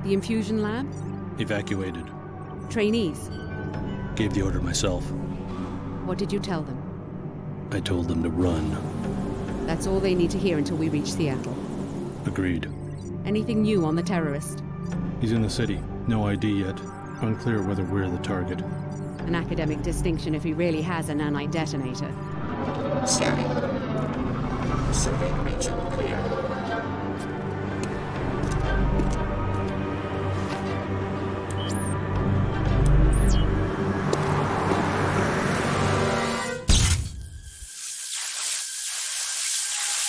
The infusion lab? Evacuated. Trainees? Gave the order myself. What did you tell them? I told them to run. That's all they need to hear until we reach Seattle. Agreed. Anything new on the terrorist? He's in the city. No ID yet. Unclear whether we're the target. An academic distinction if he really has a nanite detonator. Scanning. Survey region clear.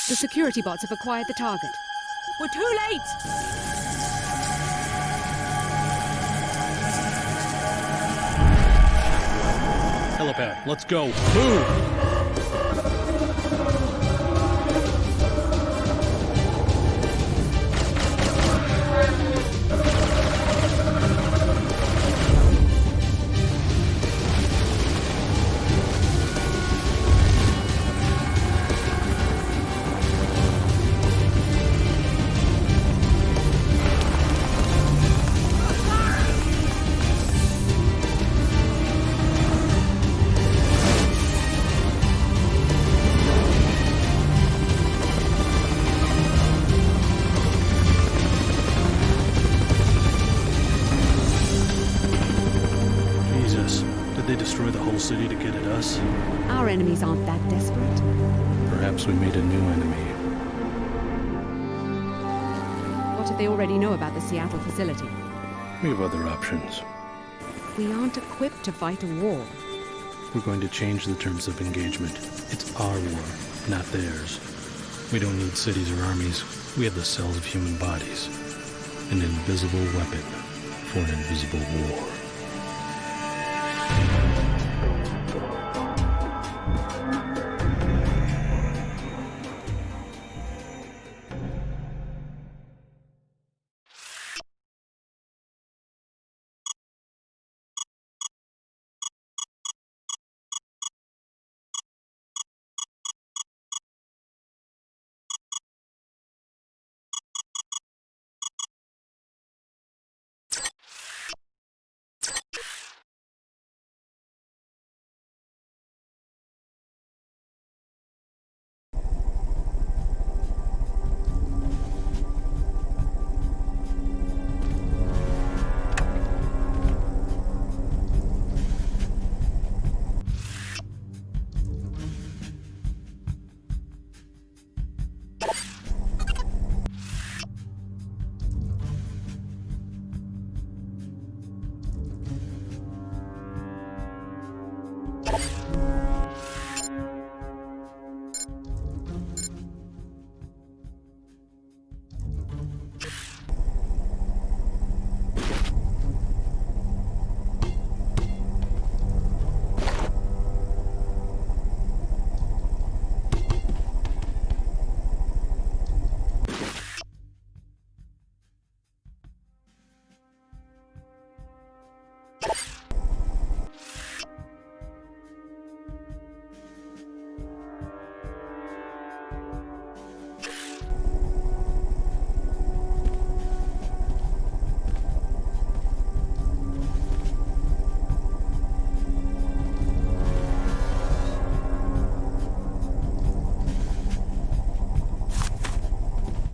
The security bots have acquired the target. We're too late! Helipad, let's go. Move! City to get at us? Our enemies aren't that desperate. Perhaps we made a new enemy. What if they already know about the Seattle facility? We have other options. We aren't equipped to fight a war. We're going to change the terms of engagement. It's our war, not theirs. We don't need cities or armies. We have the cells of human bodies. An invisible weapon for an invisible war.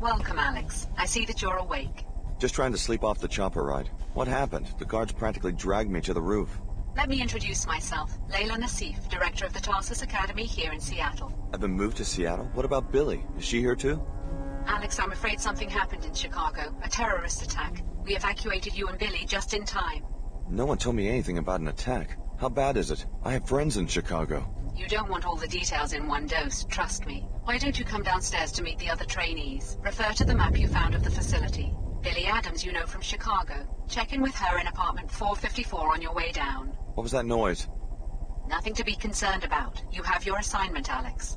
Welcome, Alex. I see that you're awake. Just trying to sleep off the chopper ride. What happened? The guards practically dragged me to the roof. Let me introduce myself. Nasif, director of the Tarsus Academy here in Seattle. I've been moved to Seattle? What about Billie? Is she here too? Alex, I'm afraid something happened in Chicago. A terrorist attack. We evacuated you and Billie just in time. No one told me anything about an attack. How bad is it? I have friends in Chicago. You don't want all the details in one dose, trust me. Why don't you come downstairs to meet the other trainees? Refer to the map you found of the facility. Billie Adams you know from Chicago. Check in with her in apartment 454 on your way down. What was that noise? Nothing to be concerned about. You have your assignment, Alex.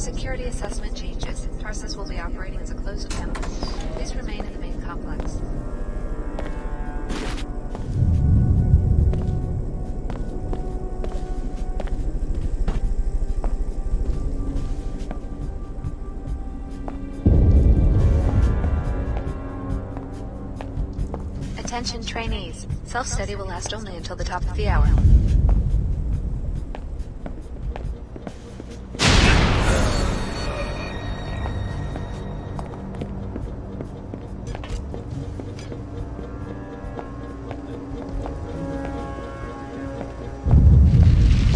security assessment changes, Tarsus will be operating as a closed campus. Please remain in the main complex. Attention trainees. Self-study will last only until the top of the hour.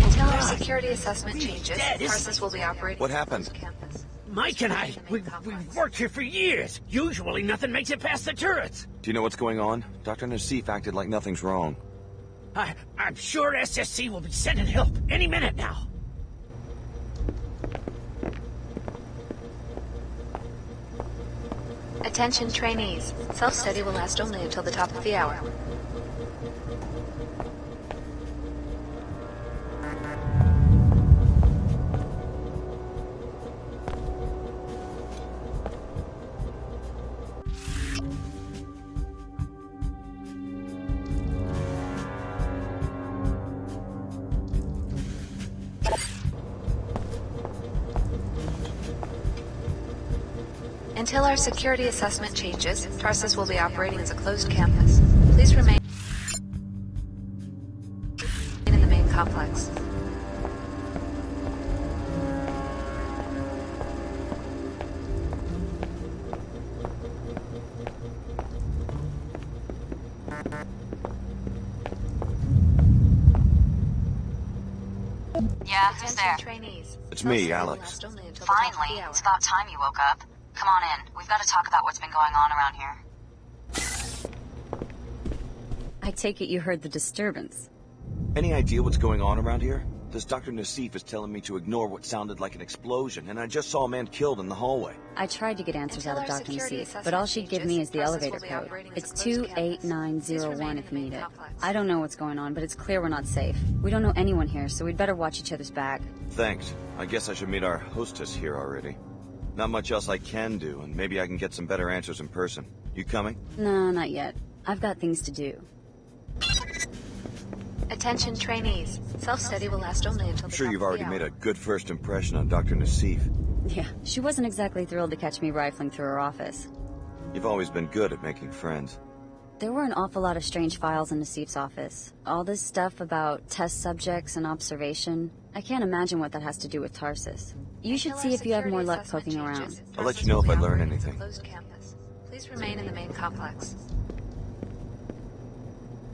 Until our security assessment changes, Tarsus will be operating What as a happened? closed campus. Mike and I, we've worked here for years. Usually nothing makes it past the turrets. Do you know what's going on? Dr. Nasif acted like nothing's wrong. I'm sure SSC will be sending help any minute now. Attention trainees. Self-study will last only until the top of the hour. Until our security assessment changes, Tarsus will be operating as a closed campus. Please remain in the main complex. Yeah, who's there? Trainees. It's me, Self-study will Alex. last only until the top of the Finally, hour. it's about time you woke up. Come on in. We've got to talk about what's been going on around here. I take it you heard the disturbance. Any idea what's going on around here? This Dr. Nasif is telling me to ignore what sounded like an explosion, and I just saw a man killed in the hallway. I tried to get answers Until out of our Dr. security Nasif, but all she'd give me is the assessment elevator changes, Tarsus will be code. operating as a It's closed campus. 28901 if you need it. Complex. I don't know what's going on, but it's clear we're not safe. We don't know anyone here, so we'd better watch each other's back. Thanks. I guess I should meet our hostess here already. Not much else I can do, and maybe I can get some better answers in person. You coming? No, not yet. I've got things to do. Attention trainees. Self-study will last only until I'm the sure top you've of already the made hour. a good first impression on Dr. Nasif. Yeah, she wasn't exactly thrilled to catch me rifling through her office. You've always been good at making friends. There were an awful lot of strange files in Nasif's office. All this stuff about test subjects and observation. I can't imagine what that has to do with Tarsus. You should Until see our if you have more security luck assessment poking changes, around. I'll let Tarsus you know will if be I learn operating as a anything. closed campus. Please remain in the main complex.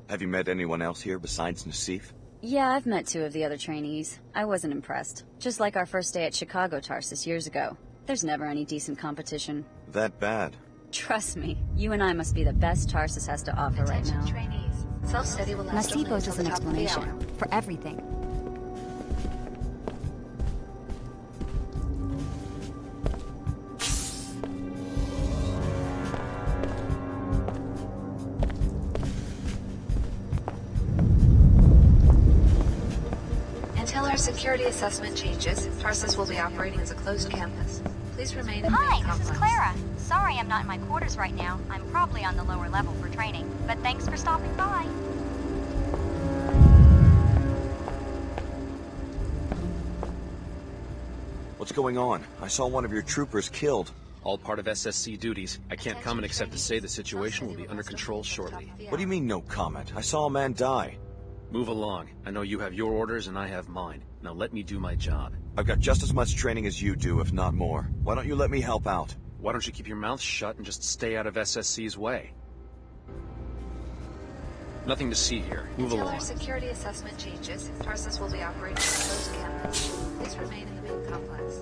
Have you met anyone else here besides Nasif? Yeah, I've met 2 of the other trainees. I wasn't impressed. Just like our first day at Chicago Tarsus years ago. There's never any decent competition. That bad. Trust me, you and I must be the best Tarsus has to offer right Attention now. trainees. Self-study will last only Nasif owes until us the an top of the explanation hour. for everything. Until our security assessment changes, Tarsus will be operating as a closed campus. Please remain in the main Hi, complex. this is Klara. Sorry I'm not in my quarters right now. I'm probably on the lower level for training. But thanks for stopping by. What's going on? I saw one of your troopers killed. All part of SSC duties. I can't comment except to say the situation will be under control shortly. What do you mean, no comment? I saw a man die. Move along. I know you have your orders and I have mine. Now let me do my job. I've got just as much training as you do, if not more. Why don't you let me help out? Why don't you keep your mouth shut and just stay out of SSC's way? Nothing to see here. Move Until along. our security assessment changes, Tarsus will be operating as a closed campus. Please remain in the main complex.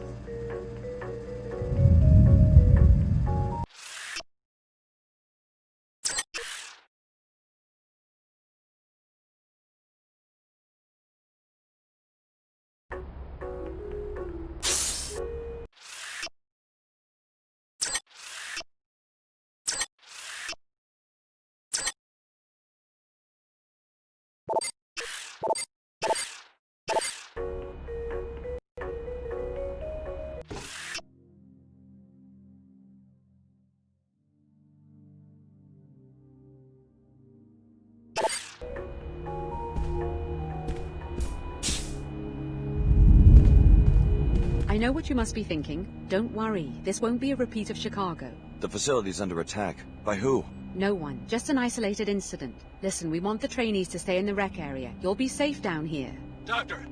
know what you must be thinking. Don't worry, this won't be a repeat of Chicago. The facility's under attack. By who? No one, just an isolated incident. Listen, we want the trainees to stay in the rec area. You'll be safe down here. Doctor,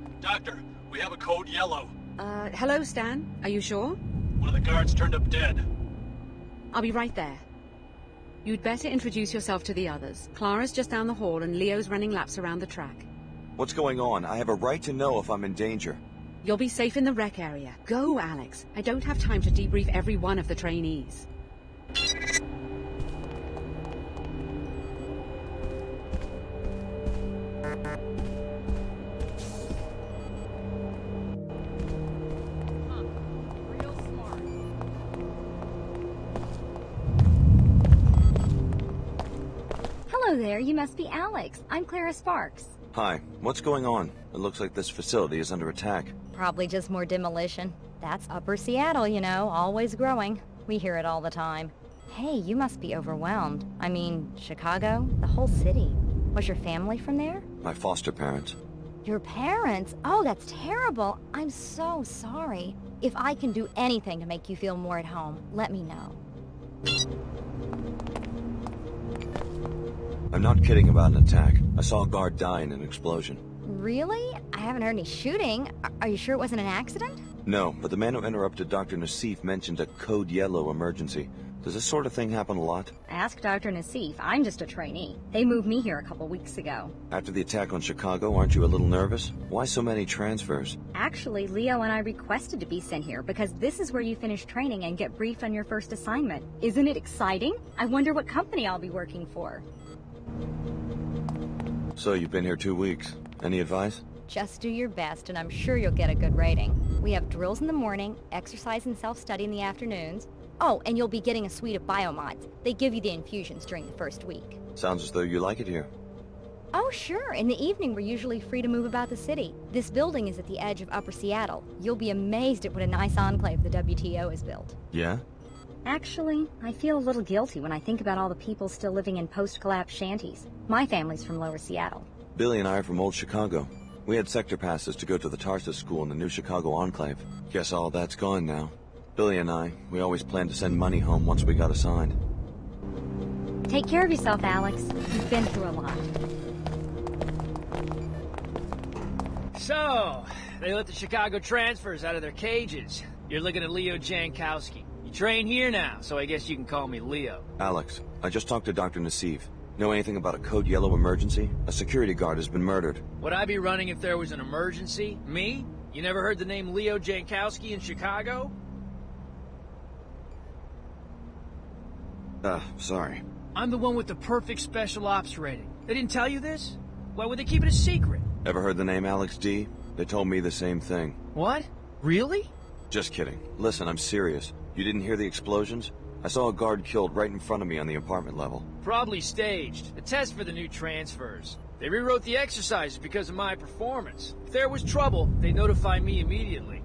we have a code yellow. Hello, Stan. Are you sure? One of the guards turned up dead. I'll be right there. You'd better introduce yourself to the others. Clara's just down the hall and Leo's running laps around the track. What's going on? I have a right to know if I'm in danger. You'll be safe in the rec area. Go, Alex. I don't have time to debrief every one of the trainees. Hello there, you must be Alex. I'm Clara Sparks. Hi, what's going on? It looks like this facility is under attack. Probably just more demolition. That's Upper Seattle, you know, always growing. We hear it all the time. Hey, you must be overwhelmed. I mean, Chicago? The whole city. Was your family from there? My foster parents. Your parents? Oh, that's terrible. I'm so sorry. If I can do anything to make you feel more at home, let me know. I'm not kidding about an attack. I saw a guard die in an explosion. Really? I haven't heard any shooting. Are you sure it wasn't an accident? No, but the man who interrupted Dr. Nasif mentioned a code yellow emergency. Does this sort of thing happen a lot? Ask Dr. Nasif. I'm just a trainee. They moved me here a couple weeks ago. After the attack on Chicago, aren't you a little nervous? Why so many transfers? Actually, Leo and I requested to be sent here because this is where you finish training and get briefed on your first assignment. Isn't it exciting? I wonder what company I'll be working for. So you've been here 2 weeks. Any advice? Just do your best, and I'm sure you'll get a good rating. We have drills in the morning, exercise and self-study in the afternoons. Oh, and you'll be getting a suite of biomods. They give you the infusions during the first week. Sounds as though you like it here. Oh, sure. In the evening, we're usually free to move about the city. This building is at the edge of Upper Seattle. You'll be amazed at what a nice enclave the WTO has built. Yeah? Actually, I feel a little guilty when I think about all the people still living in post-collapse shanties. My family's from Lower Seattle. Billie and I are from Old Chicago. We had sector passes to go to the Tarsus school in the new Chicago enclave. Guess all that's gone now. Billie and I, we always planned to send money home once we got assigned. Take care of yourself, Alex. You've been through a lot. So, they let the Chicago transfers out of their cages. You're looking at Leo Jankowski. You train here now, so I guess you can call me Leo. Alex, I just talked to Dr. Nasif. Know anything about a code yellow emergency? A security guard has been murdered. Would I be running if there was an emergency? Me? You never heard the name Leo Jankowski in Chicago? Sorry. I'm the one with the perfect special ops rating. They didn't tell you this? Why would they keep it a secret? Ever heard the name Alex D? They told me the same thing. What? Really? Just kidding. Listen, I'm serious. You didn't hear the explosions? I saw a guard killed right in front of me on the apartment level. Probably staged. A test for the new transfers. They rewrote the exercises because of my performance. If there was trouble, they'd notify me immediately.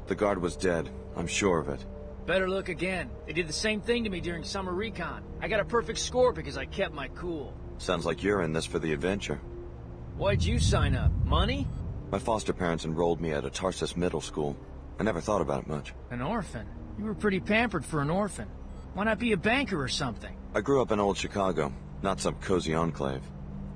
The guard was dead. I'm sure of it. Better look again. They did the same thing to me during summer recon. I got a perfect score because I kept my cool. Sounds like you're in this for the adventure. Why'd you sign up? Money? My foster parents enrolled me at a Tarsus middle school. I never thought about it much. An orphan? You were pretty pampered for an orphan. Why not be a banker or something? I grew up in Old Chicago, not some cozy enclave.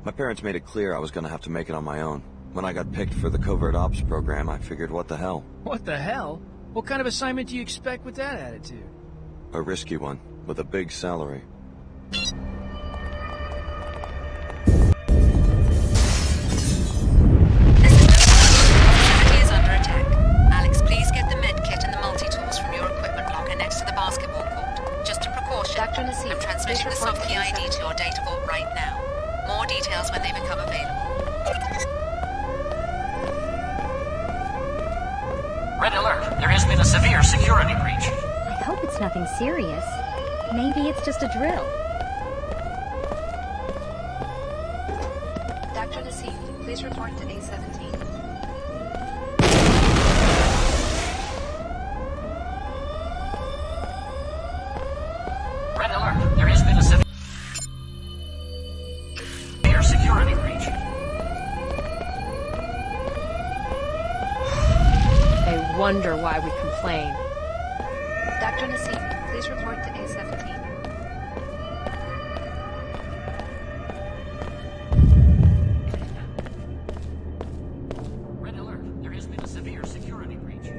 My parents made it clear I was gonna have to make it on my own. When I got picked for the covert ops program, I figured what the hell. What the hell? What kind of assignment do you expect with that attitude? A risky one, with a big salary. Is under attack. Alex, please get the med kit and the multi-tools from your equipment locker next to the basketball court. Just a precaution. Dr. Nasif, I'm transmitting the soft key ID to your data vault right now. More details when they become available. Red alert. There has been a severe security breach. I hope it's nothing serious. Maybe it's just a drill. Dr. Nasif, please report to A17. Red alert. There has been a severe security breach. wonder why we complain. Dr. Nasif, please report to A17. Red alert. There has been a severe security breach.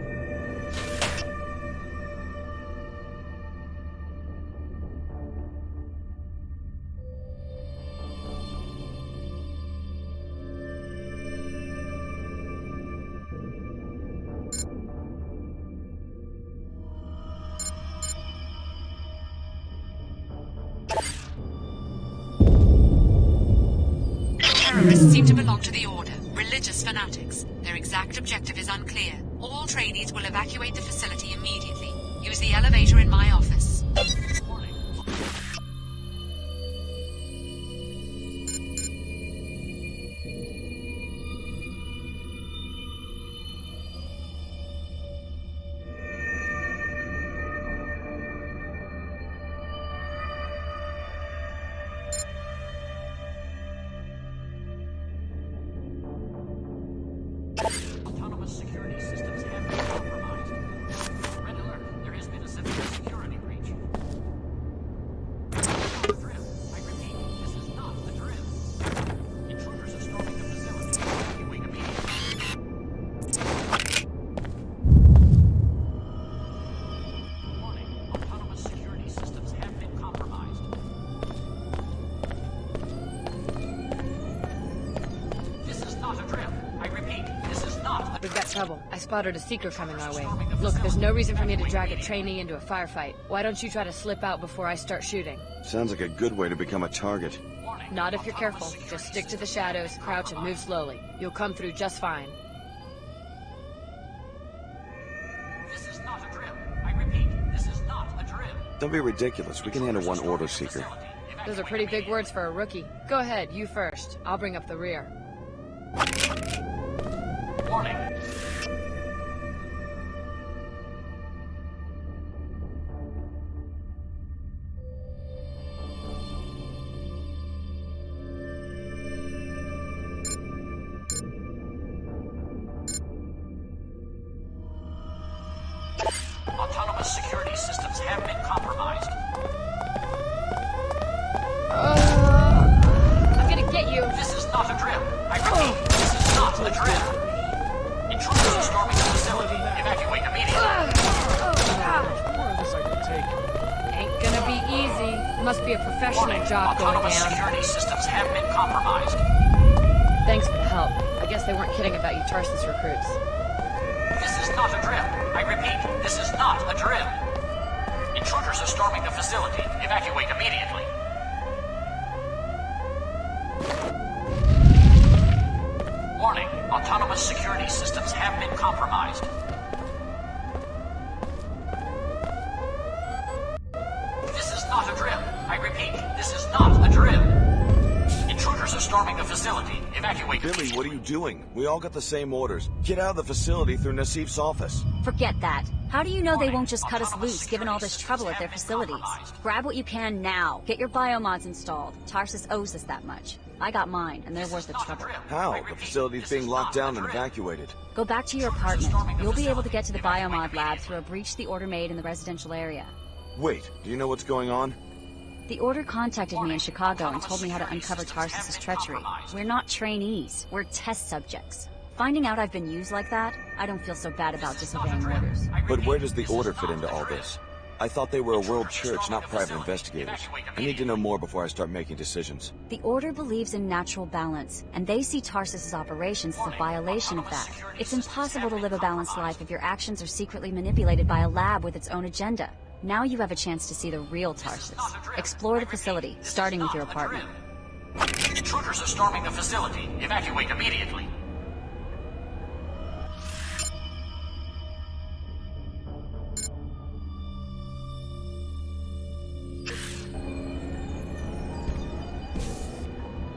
Terrorists seem to belong to the Order. Religious fanatics. Their exact objective is unclear. All trainees will evacuate the facility immediately. Use the elevator in my office. Autonomous security systems have been compromised. Red alert. There has been a severe security breach. This is not a drill. I repeat, this is not a drill. Intruders are storming the facility. Evacuate immediately. Warning. Autonomous security systems have been compromised. This is not a drill. I repeat, this is not a We've got trouble. I spotted a seeker coming our way. Look, there's no reason for me to drag a trainee into a firefight. Why don't you try to slip out before I start shooting? Sounds like a good way to become a target. Not if you're careful. Just stick to the shadows, crouch, and move slowly. You'll come through just fine. This is not a drill. I repeat, this is not a drill. Don't be ridiculous. We can handle one order seeker. Those are pretty big words for a rookie. Go ahead, you first. I'll bring up the rear. Warning. Autonomous security systems have been compromised. I'm gonna get you. This is not a drill. I repeat, this is not a drill. Intruders are storming the facility. Evacuate immediately. More of this I can take. Ain't gonna be easy. Must be a professional Warning. job going Autonomous down. security systems have been compromised. Thanks for the help. I guess they weren't kidding about you Tarsus recruits. This is not a drill. I repeat, this is not a drill. Intruders are storming the facility. Evacuate immediately. Warning. Autonomous security systems have been compromised. This is not a drill. I repeat, this is not a drill. Intruders are storming the facility. Evacuate Billie, immediately. what are you doing? We all got the same orders. Get out of the facility through Nasif's office. Forget that. How do you know they won't just cut us loose given all this trouble at their facilities? Grab what you can now. Get your biomods installed. Tarsus owes us that much. I got mine, and they're worth the trouble. How? The facility's being locked down and evacuated. Go back to your apartment. You'll be able to get to the biomod lab through a breach the Order made in the residential area. Wait, do you know what's going on? The Order contacted me in Chicago and told me how to uncover Tarsus's treachery. We're not trainees. We're test subjects. Finding out I've been used like that, I don't feel so bad about disobeying orders. But where does the Order fit into all this? I thought they were a world church, not private investigators. I need to know more before I start making decisions. The Order believes in natural balance, and they see Tarsus's operations as a violation of that. It's impossible to live a balanced life if your actions are secretly manipulated by a lab with its own agenda. Now you have a chance to see the real Tarsus. Explore the facility, starting with your apartment. Intruders are storming the facility. Evacuate immediately.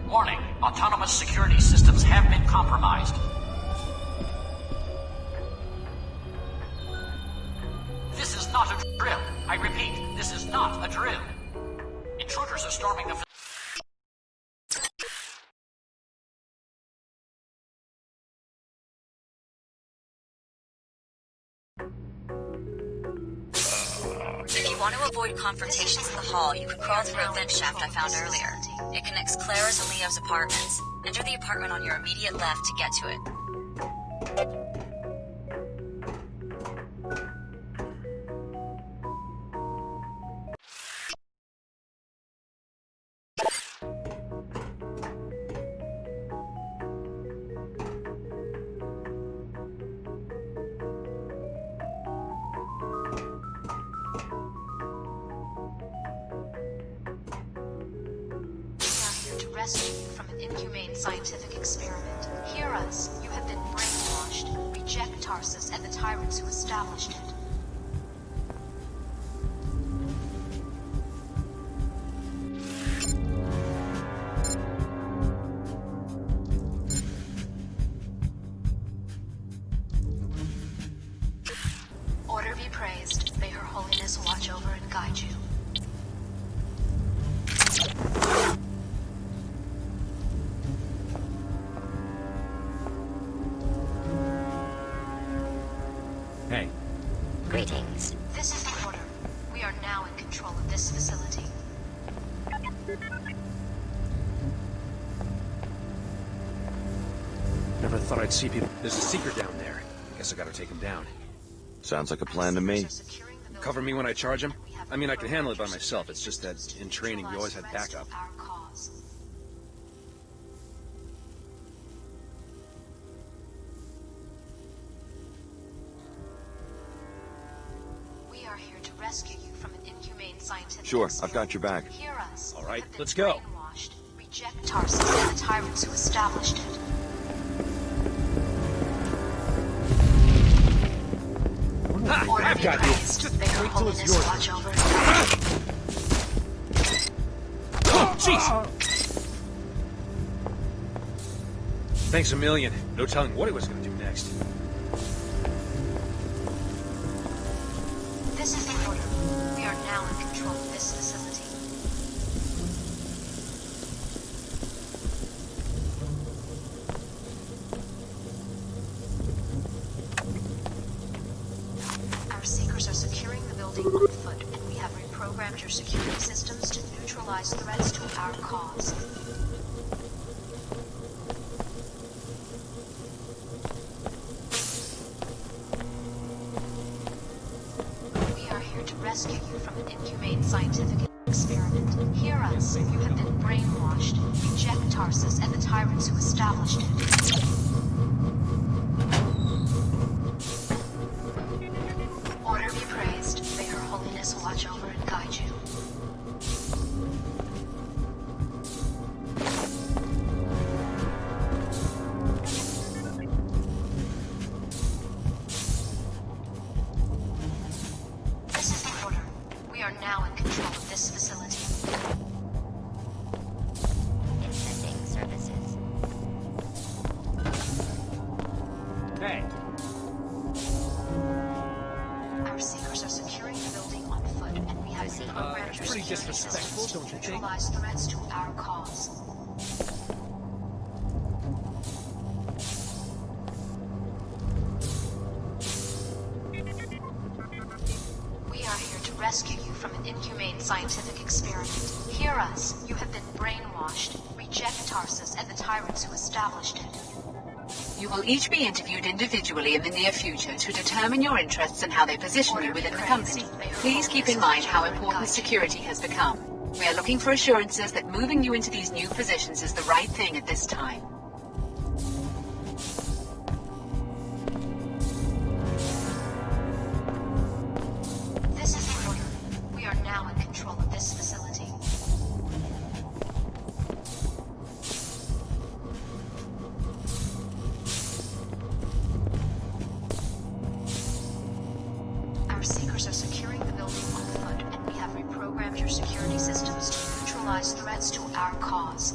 Warning. Autonomous security systems have been compromised. This is not a drill. I repeat, this is not a drill. Intruders are storming the want to avoid confrontations in the hall, you can crawl through a vent shaft I found earlier. It connects Clara's and Leo's apartments. Enter the apartment on your immediate left to get to it. Rescue you from an inhumane scientific experiment. Hear us. You have been brainwashed. Reject Tarsus and the tyrants who established it. Order be praised. May Her Holiness watch over and guide you. Hey. Greetings. This is the order. We are now in control of this facility. Never thought I'd see people. There's a secret down there. Guess I gotta take him down. Sounds like a plan to me. Cover me when I charge him? I mean, I can handle it by myself. It's just that in training, we always had backup. We are here to rescue you from an inhumane scientific Sure, experiment. I've got your back. Hear us. All right, You have been let's go. brainwashed. Reject Tarsus and the tyrants who established it. Ha! Order I've be got you. praised. Just May Her wait till it's Holiness yours. watch over and guide you. Oh, jeez! Thanks a million. No telling what he was gonna do next. This is the order. We are now in control of this facility. Our seekers are securing the building on foot, and we have reprogrammed your security systems to neutralize threats to our cause. We are here to rescue you from an inhumane scientific experiment. Hear us. You have been brainwashed. Reject Tarsus and the tyrants who established it. Order be praised. May Her Holiness watch over and guide you. This is the order. We are now in control of this facility. Insending services. Hey. Our seekers are securing the building on foot, and we have reprogrammed your pretty security disrespectful, systems don't to you think? neutralize threats to our cause. We are here to rescue you from an inhumane scientific experiment. Hear us. You have been brainwashed. Reject Tarsus and the tyrants who established it. You will each be interviewed individually in the near future to determine your interests and how they position you within the company. Please keep in mind how important security has become. We are looking for assurances that moving you into these new positions is the right thing at this time. This is the order. We are now in control of this facility. Our seekers are securing the building on foot, and we have reprogrammed your security systems to neutralize threats to our cause.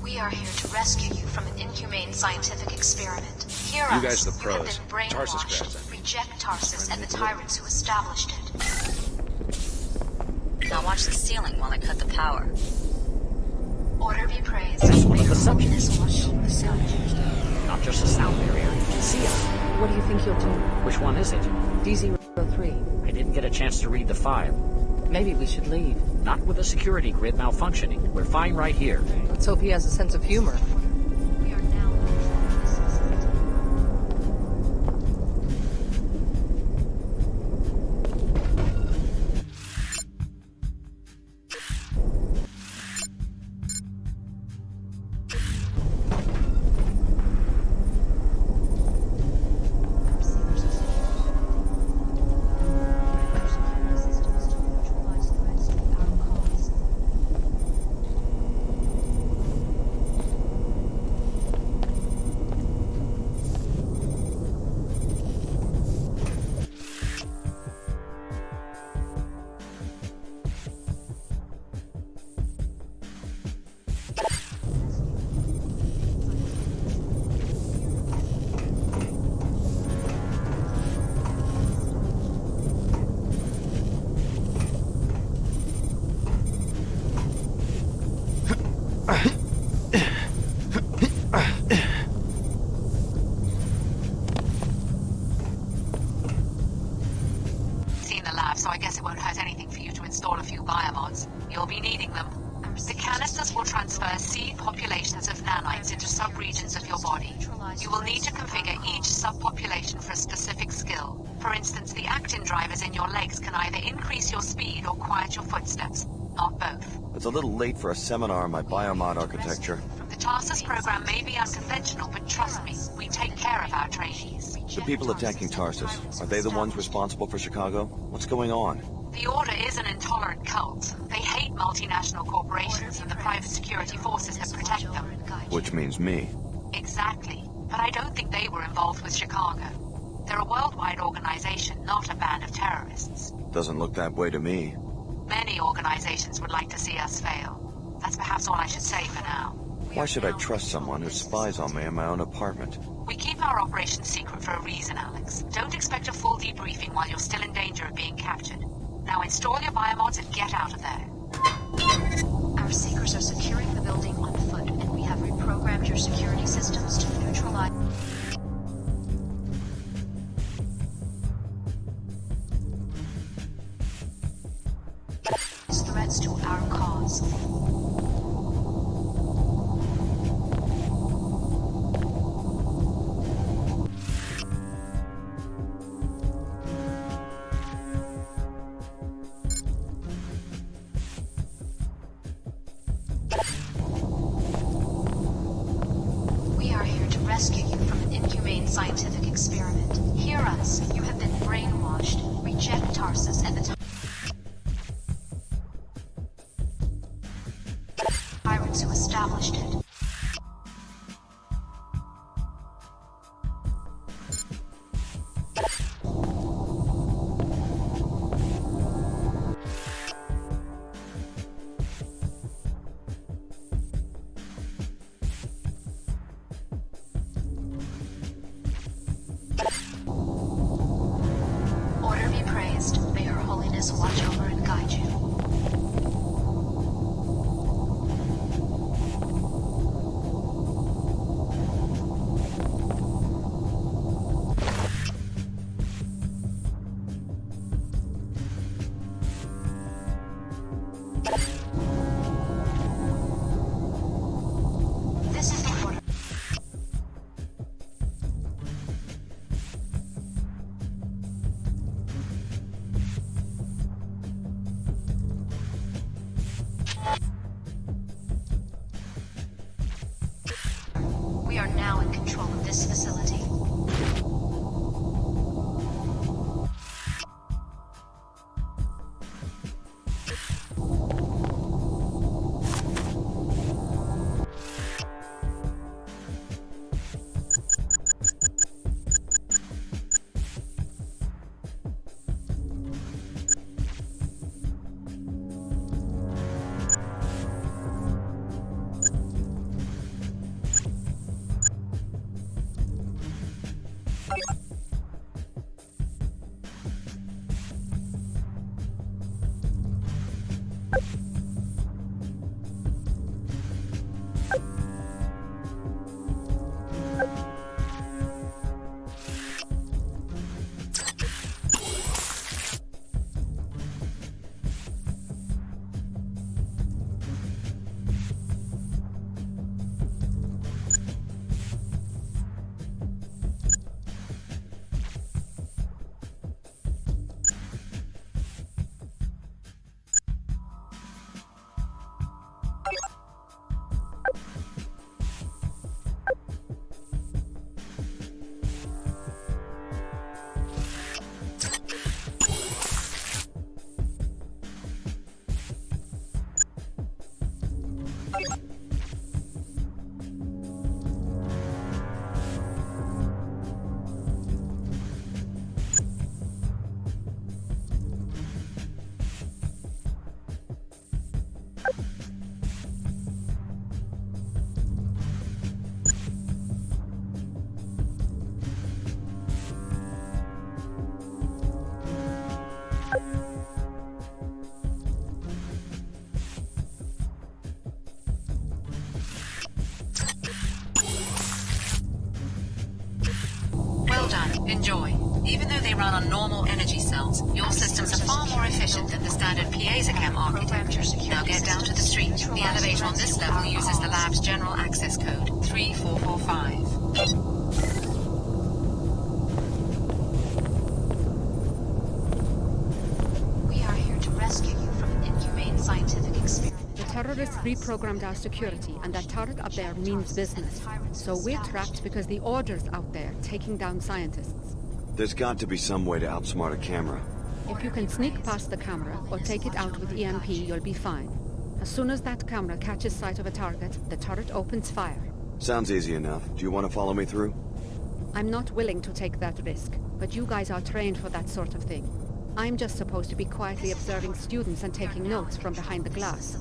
We are here to rescue you from an inhumane scientific experiment. Hear You us. guys are the You have pros. been Tarsus brainwashed. grads, I mean. Reject Tarsus and the tyrants who established it. Now watch the ceiling while I cut the power. Order be praised. May Her subject. The sound. Not just a sound barrier. You can see us. What do you think you'll do? Which one is it? D03. I didn't get a chance to read the file. Maybe we should leave. Not with the security grid malfunctioning. We're fine right here. Let's hope he has a sense of humor. We are now in control of this facility. Seen the lab, so I guess it won't hurt anything for you to install a few biomods. You'll be needing them. The canisters will transfer seed populations of nanites into subregions of your body. You will need to configure each subpopulation for a specific skill. For instance, the actin drivers in your legs can either increase your speed or quiet your footsteps, not both. It's a little late for a seminar on my biomod architecture. The Tarsus program may be unconventional, but trust me, we take care of our trainees. The people attacking Tarsus, are they the ones responsible for Chicago? What's going on? The Order is an intolerant cult. They hate multinational corporations and the private security forces that protect them. Which means me. Exactly. But I don't think they were involved with Chicago. They're a worldwide organization, not a band of terrorists. Doesn't look that way to me. Many organizations would like to see us fail. That's perhaps all I should say for now. Why should I trust someone who spies on me in my own apartment? We keep our operation secret for a reason, Alex. Don't expect a full debriefing while you're still in danger of being captured. Now install your biomods and get out of there. Our seekers are securing the building on foot, and we have reprogrammed your security systems to neutralize... threats to our cause. We are here to rescue you from an inhumane scientific experiment. Hear us. You have been brainwashed. Reject Tarsus and the tyrants who established it. Order be praised. May Her Holiness watch over and guide you. This is the order. We are now in control of this facility. Enjoy. Even though they run on normal energy cells, your systems are far more efficient than the standard piezo-chem architecture. Now get down to the street. The elevator on this level uses the lab's general access code, 3445. We are here to rescue you from an inhumane scientific experiment. The terrorists reprogrammed our security, and that turret up there means business. So we're trapped because the order's out there, taking down scientists. There's got to be some way to outsmart a camera. If you can sneak past the camera, or take it out with EMP, you'll be fine. As soon as that camera catches sight of a target, the turret opens fire. Sounds easy enough. Do you want to follow me through? I'm not willing to take that risk, but you guys are trained for that sort of thing. I'm just supposed to be quietly observing students and taking notes from behind the glass.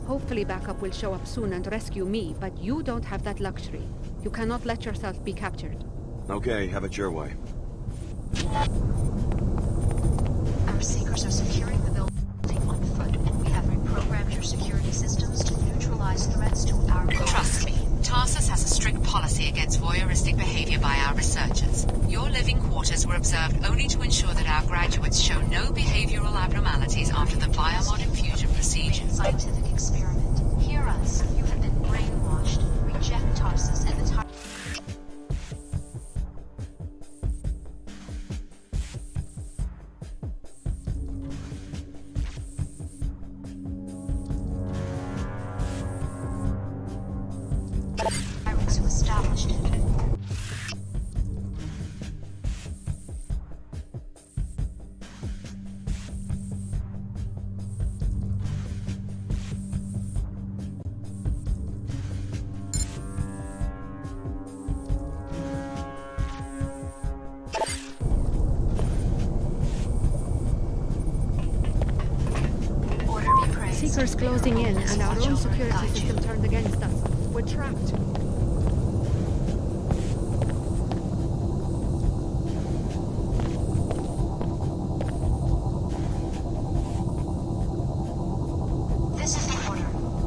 Hopefully backup will show up soon and rescue me, but you don't have that luxury. You cannot let yourself be captured. Okay, have it your way. Our seekers are securing the building on foot, and we have reprogrammed your security systems to neutralize threats to our goals. Trust me, Tarsus has a strict policy against voyeuristic behavior by our researchers. Your living quarters were observed only to ensure that our graduates show no behavioral abnormalities after the biomod infusion procedure. Scientific experiment. Hear us. You have been brainwashed. Reject Tarsus and the tyrants who established it. Seekers closing in, and our own security system turned against us. We're trapped. This is the order.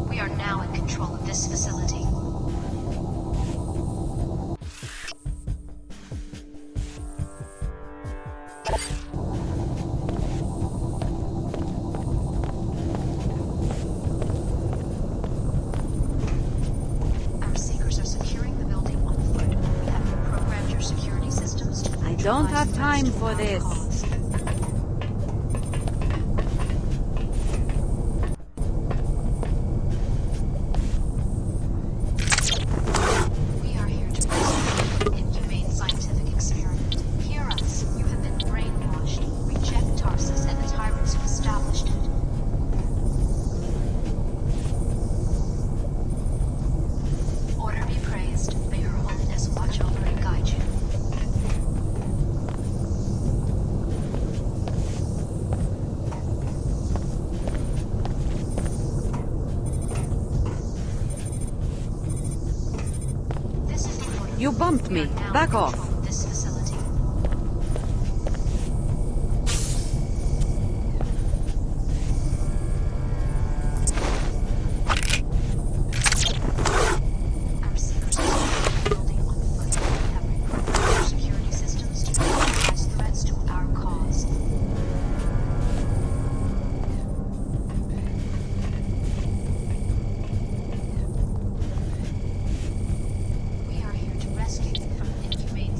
We are now in control of this facility. Our seekers are securing the building on foot. We have reprogrammed your security systems to I don't have time for this. We are here to rescue an inhumane scientific experiment. Hear us. You have been brainwashed. Reject Tarsus and the tyrants who established it. Order be praised. May her holiness watch over and guide you. This is the order. You bumped me. Back off. This facility. Our seekers are securing the building on foot. We have reprogrammed your security systems to neutralize threats to our cause. We are here to rescue you from an inhumane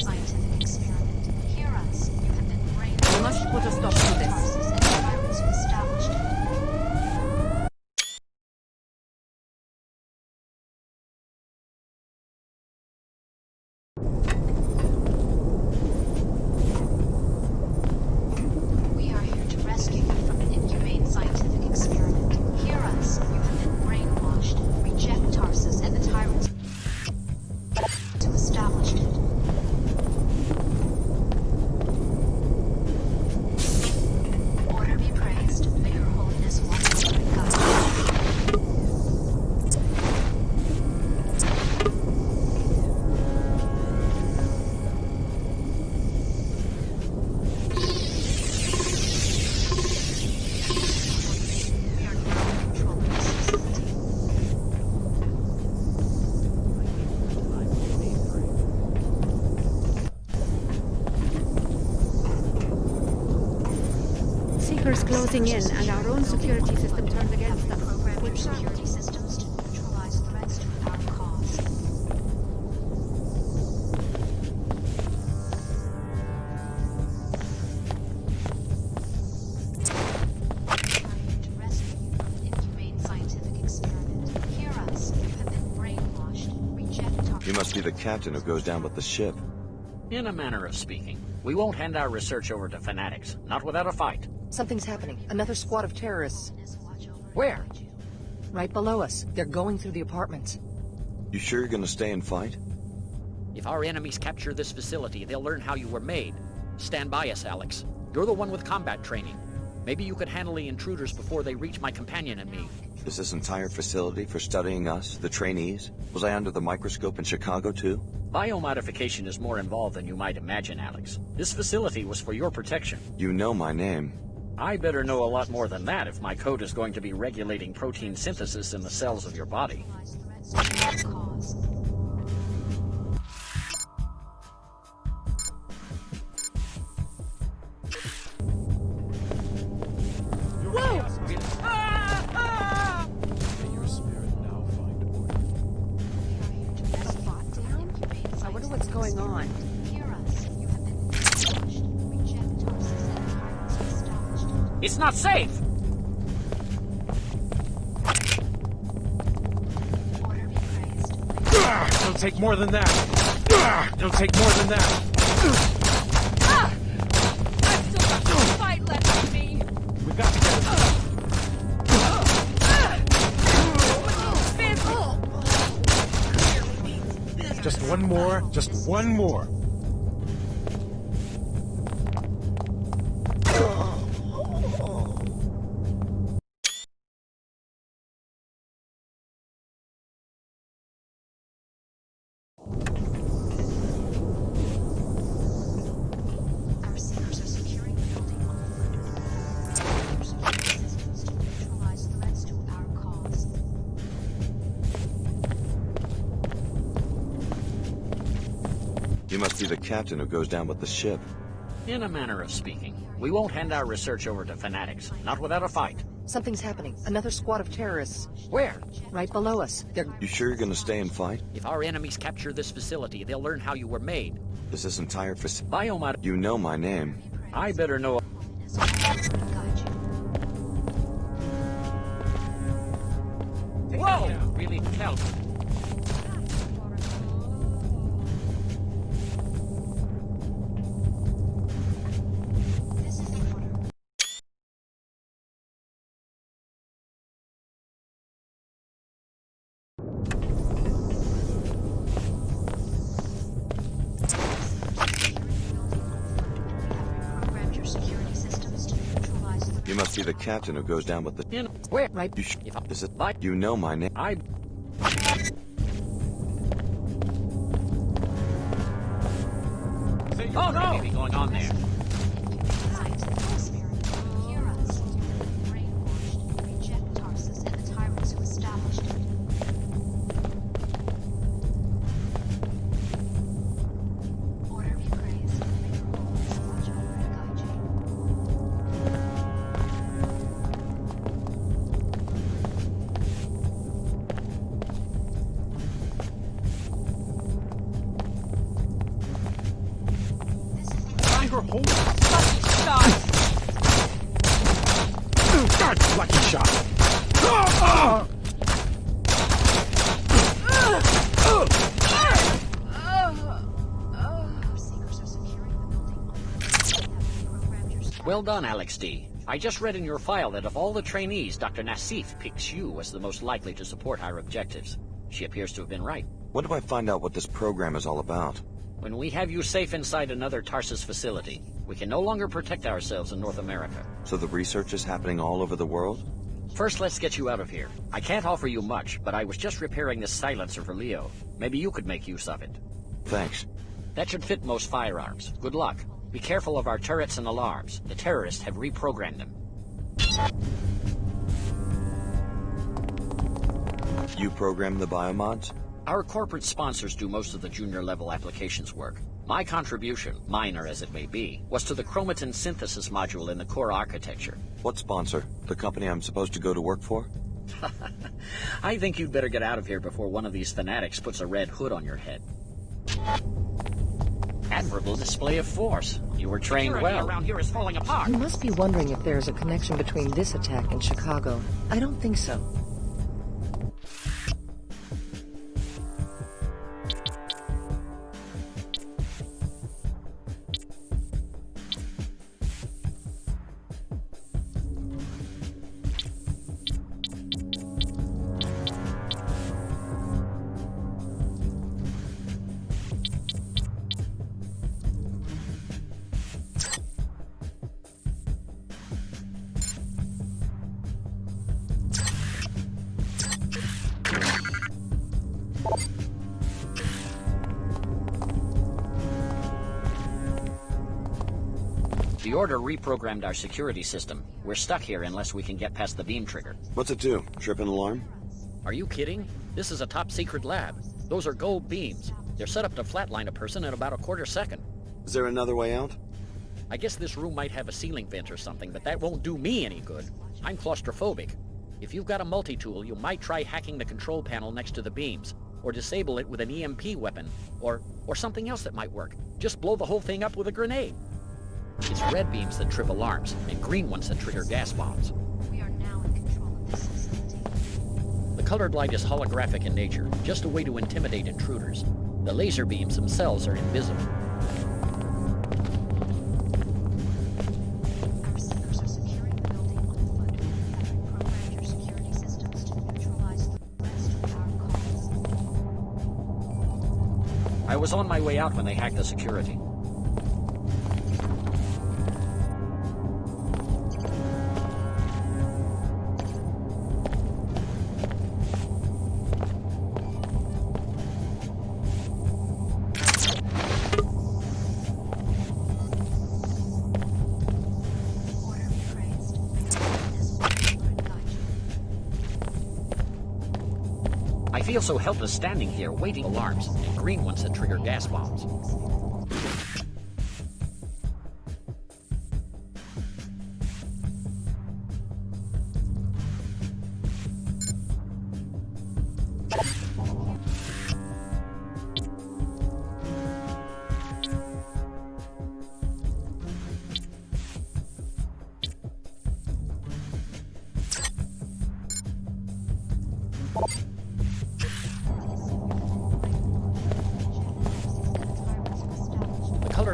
Predators closing in, and our own security system turned against us. Program your What's that? security systems to neutralize threats to our cause. Trying to rescue you from an inhumane scientific experiment. Hear us. You have been brainwashed. Reject our... You must be the captain who goes down with the ship. In a manner of speaking, we won't hand our research over to fanatics, not without a fight. Something's happening. Another squad of terrorists. Where? Right below us. They're going through the apartments. You sure you're gonna stay and fight? If our enemies capture this facility, they'll learn how you were made. Stand by us, Alex. You're the one with combat training. Maybe you could handle the intruders before they reach my companion and me. Is this entire facility for studying us, the trainees? Was I under the microscope in Chicago too? Biomodification is more involved than you might imagine, Alex. This facility was for your protection. You know my name. I better know a lot more than that if my code is going to be regulating protein synthesis in the cells of your body. Threats to our cause. May your spirit now find order. I wonder what's going on. Hear us. You have been brainwashed. Reject Tarsus and the tyrants who established it. It's not safe! Order be praised. It'll take more than that. It'll take more than that. I've still got some fight left in me! We got to get it. Just one more. Just one more. Our seekers are securing the building on foot. Your security systems to neutralize threats to our cause. You must be the captain who goes down with the ship. In a manner of speaking, we won't hand our research over to fanatics, not without a fight. Something's happening. Another squad of terrorists. Where? Right below us. They're... You sure you're gonna stay and fight? If our enemies capture this facility, they'll learn how you were made. Is this entire facility? Biomod... You know my name. I better know... Whoa! Really help. This is the order. Programmed your security systems to neutralize the... You must be the captain who goes down with the... In... Where? right... You sh... If I... Is it... By... You know my name. I... Oh no! What's going on there? Scientific experiment. Hear us. You have been brainwashed. Reject Tarsus and the tyrants who established it. Order be praised. May your holiness watch over and guide you. This is the Find her hole. Shot! God, lucky shot. Our seekers are securing the building on foot. You have programmed your Well done, Alex D. I just read in your file that of all the trainees, Dr. Nasif picks you as the most likely to support our objectives. She appears to have been right. When do I find out what this program is all about? When we have you safe inside another Tarsus facility, we can no longer protect ourselves in North America. So the research is happening all over the world? First, let's get you out of here. I can't offer you much, but I was just repairing this silencer for Leo. Maybe you could make use of it. Thanks. That should fit most firearms. Good luck. Be careful of our turrets and alarms. The terrorists have reprogrammed them. You program the biomods? Our corporate sponsors do most of the junior-level applications work. My contribution, minor as it may be, was to the chromatin synthesis module in the core architecture. What sponsor? The company I'm supposed to go to work for? I think you'd better get out of here before one of these fanatics puts a red hood on your head. Admirable display of force. You were trained well. Around here is falling apart. You must be wondering if there's a connection between this attack and Chicago. I don't think so. The Order reprogrammed our security system. We're stuck here unless we can get past the beam trigger. What's it do? Trip an alarm? Are you kidding? This is a top-secret lab. Those are gold beams. They're set up to flatline a person in about a quarter second. Is there another way out? I guess this room might have a ceiling vent or something, but that won't do me any good. I'm claustrophobic. If you've got a multi-tool, you might try hacking the control panel next to the beams, or disable it with an EMP weapon, or something else that might work. Just blow the whole thing up with a grenade. It's red beams that trip alarms, and green ones that trigger gas bombs. We are now in control of this facility. The colored light is holographic in nature, just a way to intimidate intruders. The laser beams themselves are invisible. Our seekers are securing the building on foot. Have reprogrammed your security systems to neutralize the rest of our calls. I was on my way out when they hacked the security. I feel so helpless standing here, waiting alarms, and green ones that trigger gas bombs.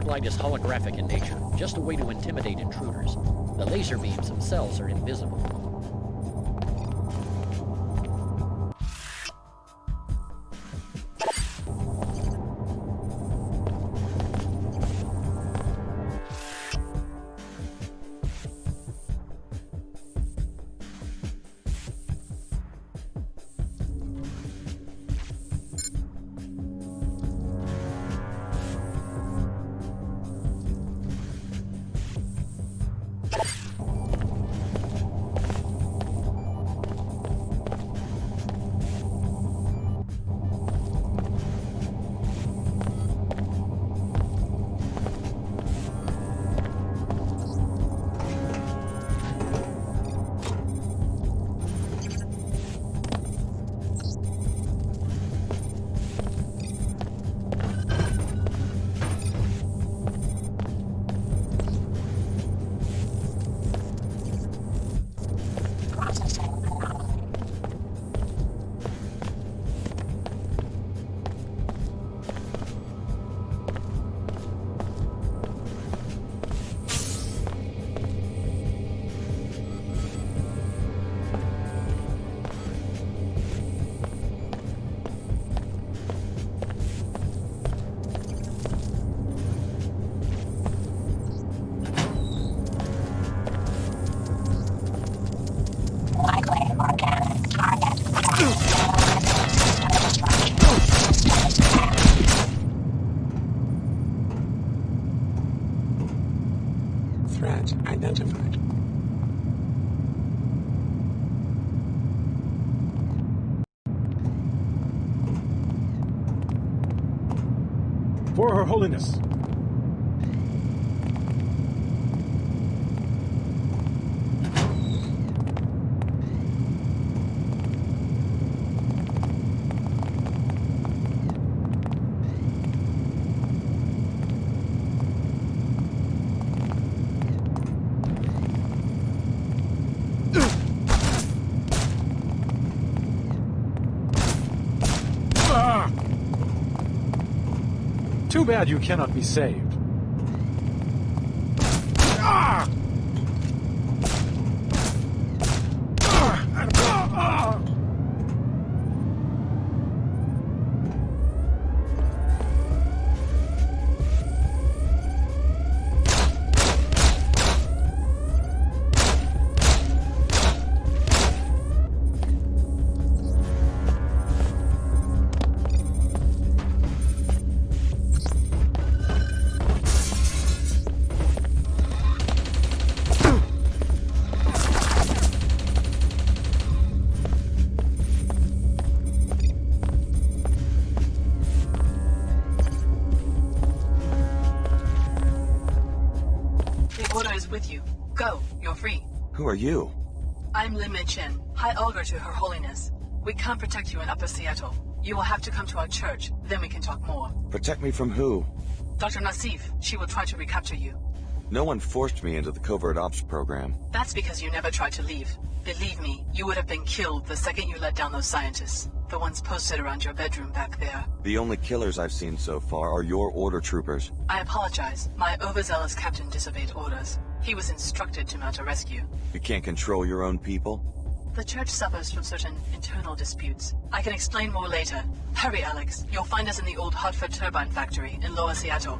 Light is holographic in nature, just a way to intimidate intruders. The laser beams themselves are invisible. For Her Holiness. Too bad you cannot be saved. With you. Go. You're free. Who are you? I'm Lin-May Chen, High Augur to Her Holiness. We can't protect you in Upper Seattle. You will have to come to our church, then we can talk more. Protect me from who? Dr. Nasif. She will try to recapture you. No one forced me into the covert ops program. That's because you never tried to leave. Believe me, you would have been killed the second you let down those scientists. The ones posted around your bedroom back there. The only killers I've seen so far are your order troopers. I apologize. My overzealous captain disobeyed orders. He was instructed to mount a rescue. You can't control your own people? The church suffers from certain internal disputes. I can explain more later. Hurry, Alex. You'll find us in the old Hartford turbine factory in Lower Seattle.